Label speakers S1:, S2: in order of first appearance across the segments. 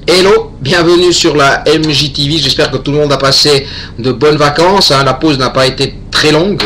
S1: Hello, bienvenue sur la MJTV, j'espère que tout le monde a passé de bonnes vacances, hein. La pause n'a pas été très longue,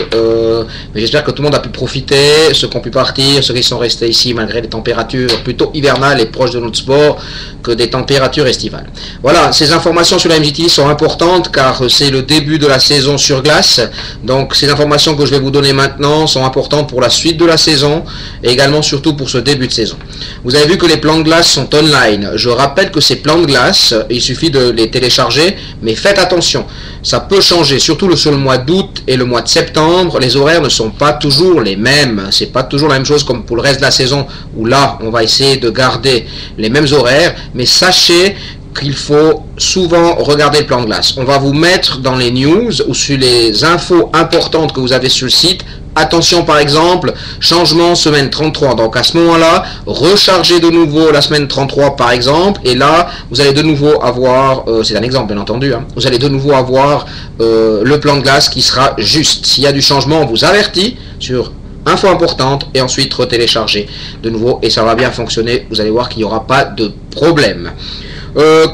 S1: mais j'espère que tout le monde a pu profiter, ceux qui ont pu partir, ceux qui sont restés ici malgré les températures plutôt hivernales et proches de notre sport que des températures estivales. Voilà, ces informations sur la MJTV sont importantes car c'est le début de la saison sur glace, donc ces informations que je vais vous donner maintenant sont importantes pour la suite de la saison et également surtout pour ce début de saison. Vous avez vu que les plans de glace sont online, je rappelle que ces plans de glace, il suffit de les télécharger, mais faites attention, ça peut changer, surtout sur le mois d'août et le mois de septembre, les horaires ne sont pas toujours les mêmes, c'est pas toujours la même chose comme pour le reste de la saison où là on va essayer de garder les mêmes horaires, mais sachez qu'il faut souvent regarder le plan de glace. On va vous mettre dans les news ou sur les infos importantes que vous avez sur le site. Attention par exemple, changement semaine 33, donc à ce moment-là, rechargez de nouveau la semaine 33 par exemple, et là, vous allez de nouveau avoir, c'est un exemple bien entendu, hein, vous allez de nouveau avoir le plan de glace qui sera juste. S'il y a du changement, on vous avertit sur info importante et ensuite retélécharger de nouveau et ça va bien fonctionner, vous allez voir qu'il n'y aura pas de problème.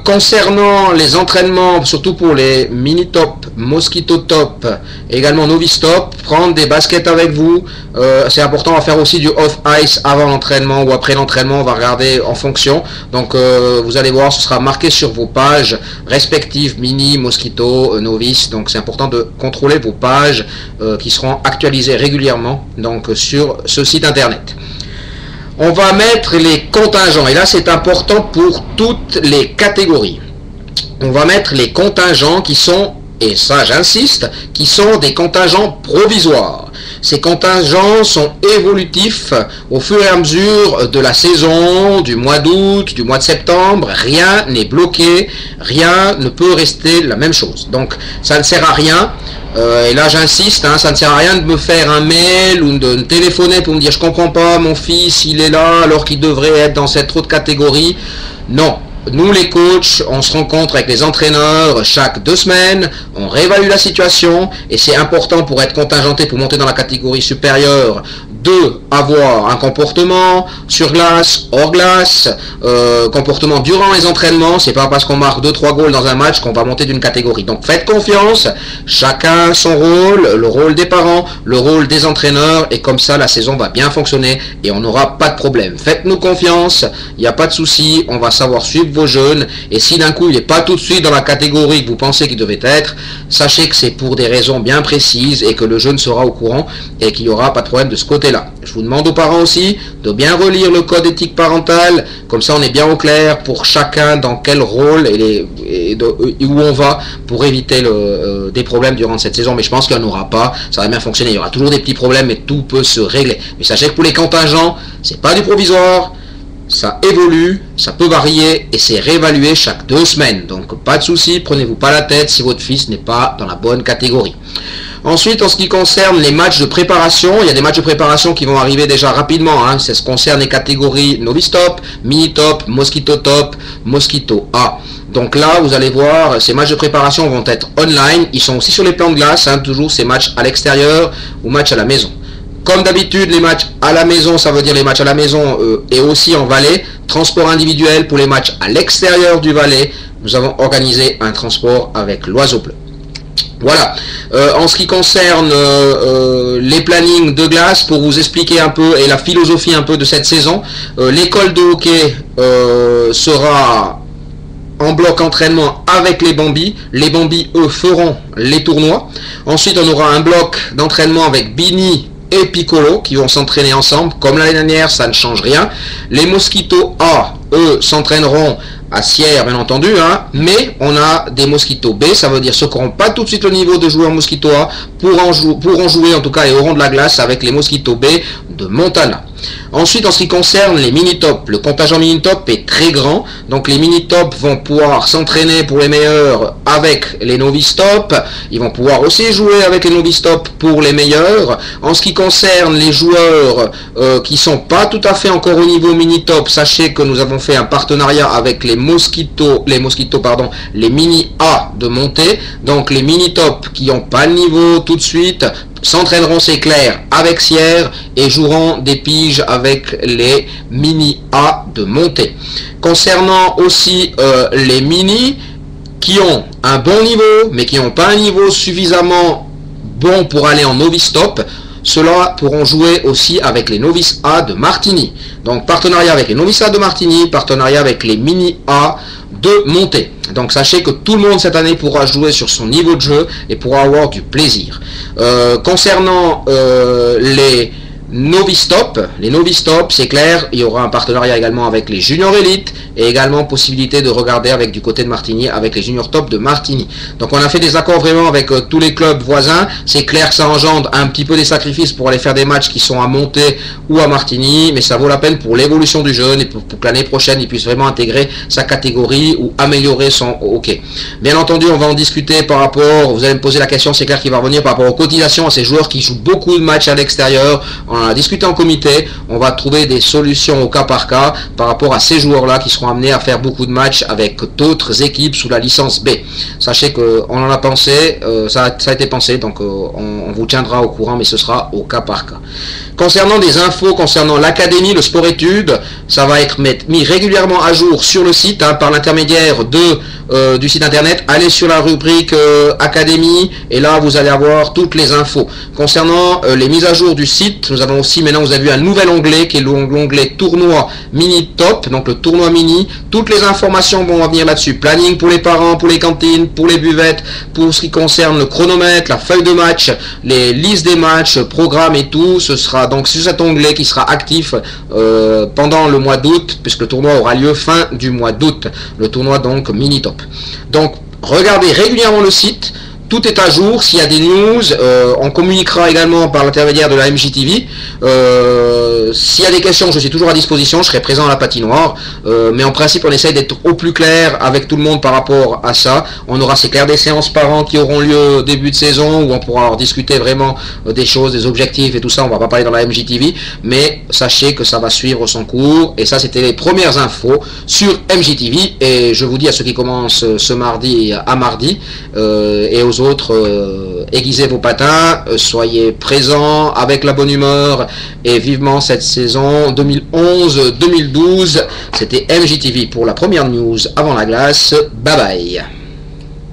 S1: Concernant les entraînements, surtout pour les mini top, mosquito top, et également novice top, prendre des baskets avec vous, c'est important. On va faire aussi du off ice avant l'entraînement ou après l'entraînement, on va regarder en fonction. Donc vous allez voir, ce sera marqué sur vos pages respectives, mini, mosquito, novice. Donc c'est important de contrôler vos pages qui seront actualisées régulièrement donc sur ce site internet. On va mettre les contingents, et là c'est important pour toutes les catégories. On va mettre les contingents qui sont, et ça j'insiste, qui sont des contingents provisoires. Ces contingents sont évolutifs au fur et à mesure de la saison, du mois d'août, du mois de septembre. Rien n'est bloqué, rien ne peut rester la même chose. Donc ça ne sert à rien. Et là j'insiste, hein, ça ne sert à rien de me faire un mail ou de me téléphoner pour me dire je comprends pas, mon fils il est là alors qu'il devrait être dans cette autre catégorie. Non, nous les coachs, on se rencontre avec les entraîneurs chaque 2 semaines, on réévalue la situation et c'est important pour être contingenté, pour monter dans la catégorie supérieure, de avoir un comportement sur glace, hors glace, comportement durant les entraînements. C'est pas parce qu'on marque 2-3 goals dans un match qu'on va monter d'une catégorie. Donc faites confiance, chacun son rôle, le rôle des parents, le rôle des entraîneurs, et comme ça la saison va bien fonctionner et on n'aura pas de problème. Faites-nous confiance, il n'y a pas de souci, on va savoir suivre vos jeunes, et si d'un coup il n'est pas tout de suite dans la catégorie que vous pensez qu'il devait être, sachez que c'est pour des raisons bien précises et que le jeune sera au courant et qu'il n'y aura pas de problème de ce côté-là. Je vous demande aux parents aussi de bien relire le code éthique parental, comme ça on est bien au clair pour chacun dans quel rôle et où on va pour éviter des problèmes durant cette saison. Mais je pense qu'il n'y en aura pas, ça va bien fonctionner. Il y aura toujours des petits problèmes mais tout peut se régler. Mais sachez que pour les contingents, c'est pas du provisoire, ça évolue, ça peut varier et c'est réévalué chaque 2 semaines. Donc pas de souci, prenez-vous pas la tête si votre fils n'est pas dans la bonne catégorie. Ensuite, en ce qui concerne les matchs de préparation, il y a des matchs de préparation qui vont arriver déjà rapidement. Hein. Ça concerne les catégories novice top, mini top, mosquito top, mosquito A. Donc là, vous allez voir, ces matchs de préparation vont être online. Ils sont aussi sur les plans de glace, hein, toujours ces matchs à l'extérieur ou matchs à la maison. Comme d'habitude, les matchs à la maison, ça veut dire les matchs à la maison et aussi en Valais. Transport individuel pour les matchs à l'extérieur du Valais. Nous avons organisé un transport avec l'Oiseau Bleu. Voilà, en ce qui concerne les plannings de glace, pour vous expliquer un peu et la philosophie un peu de cette saison, l'école de hockey sera en bloc entraînement avec les Bambis. Les Bambis, eux, feront les tournois. Ensuite, on aura un bloc d'entraînement avec Bini et Piccolo qui vont s'entraîner ensemble. Comme l'année dernière, ça ne change rien. Les Mosquitos A, eux, s'entraîneront à Sierre, bien entendu, hein, mais on a des Mosquitos B, ça veut dire ceux qui n'auront pas tout de suite le niveau de joueurs Mosquito A pourront jouer en tout cas et auront de la glace avec les Mosquitos B de Montana. Ensuite, en ce qui concerne les mini-top, le contingent mini-top est très grand, donc les mini-top vont pouvoir s'entraîner pour les meilleurs avec les novice-top, ils vont pouvoir aussi jouer avec les novice-top pour les meilleurs. En ce qui concerne les joueurs qui sont pas tout à fait encore au niveau mini-top, sachez que nous avons fait un partenariat avec les mini-A de montée, donc les mini-top qui n'ont pas le niveau tout de suite, s'entraîneront, c'est clair, avec Sierre et joueront des piges avec les mini A de montée. Concernant aussi les mini qui ont un bon niveau, mais qui n'ont pas un niveau suffisamment bon pour aller en novice top, ceux-là pourront jouer aussi avec les novices A de Martigny. Donc partenariat avec les novices A de Martigny, partenariat avec les mini A de montée. Donc sachez que tout le monde cette année pourra jouer sur son niveau de jeu et pourra avoir du plaisir. Concernant les novice top, c'est clair, il y aura un partenariat également avec les juniors élites et également possibilité de regarder avec du côté de Martigny avec les juniors top de Martigny. Donc on a fait des accords vraiment avec tous les clubs voisins. C'est clair que ça engendre un petit peu des sacrifices pour aller faire des matchs qui sont à Monté ou à Martigny, mais ça vaut la peine pour l'évolution du jeune et pour que l'année prochaine il puisse vraiment intégrer sa catégorie ou améliorer son hockey. Bien entendu, on va en discuter par rapport, vous allez me poser la question, c'est clair qu'il va revenir par rapport aux cotisations à ces joueurs qui jouent beaucoup de matchs à l'extérieur. On en a discuté en comité, on va trouver des solutions au cas par cas par rapport à ces joueurs-là qui seront amenés à faire beaucoup de matchs avec d'autres équipes sous la licence B. Sachez qu'on en a pensé, ça a été pensé, donc on vous tiendra au courant, mais ce sera au cas par cas. Concernant des infos concernant l'académie, le sport études, ça va être mis régulièrement à jour sur le site par l'intermédiaire du site internet. Allez sur la rubrique académie et là vous allez avoir toutes les infos. Concernant les mises à jour du site, nous avons aussi maintenant, vous avez vu un nouvel onglet qui est l'onglet tournoi mini top, donc le tournoi mini. Toutes les informations vont venir là-dessus. Planning pour les parents, pour les cantines, pour les buvettes, pour ce qui concerne le chronomètre, la feuille de match, les listes des matchs, programme et tout. Ce sera donc sur cet onglet qui sera actif pendant le mois d'août, puisque le tournoi aura lieu fin du mois d'août. Le tournoi donc mini top. Donc regardez régulièrement le site. Tout est à jour, s'il y a des news, on communiquera également par l'intermédiaire de la MJTV. S'il y a des questions, je suis toujours à disposition, je serai présent à la patinoire. Mais en principe, on essaye d'être au plus clair avec tout le monde par rapport à ça. On aura, c'est clair, des séances par an qui auront lieu au début de saison, où on pourra en discuter vraiment des choses, des objectifs et tout ça. On va pas parler dans la MJTV, mais sachez que ça va suivre son cours. Et ça, c'était les premières infos sur MJTV. Et je vous dis à ceux qui commencent ce mardi à mardi, et aux autres, aiguisez vos patins, soyez présents avec la bonne humeur et vivement cette saison 2011-2012. C'était MJTV pour la première news avant la glace. Bye bye.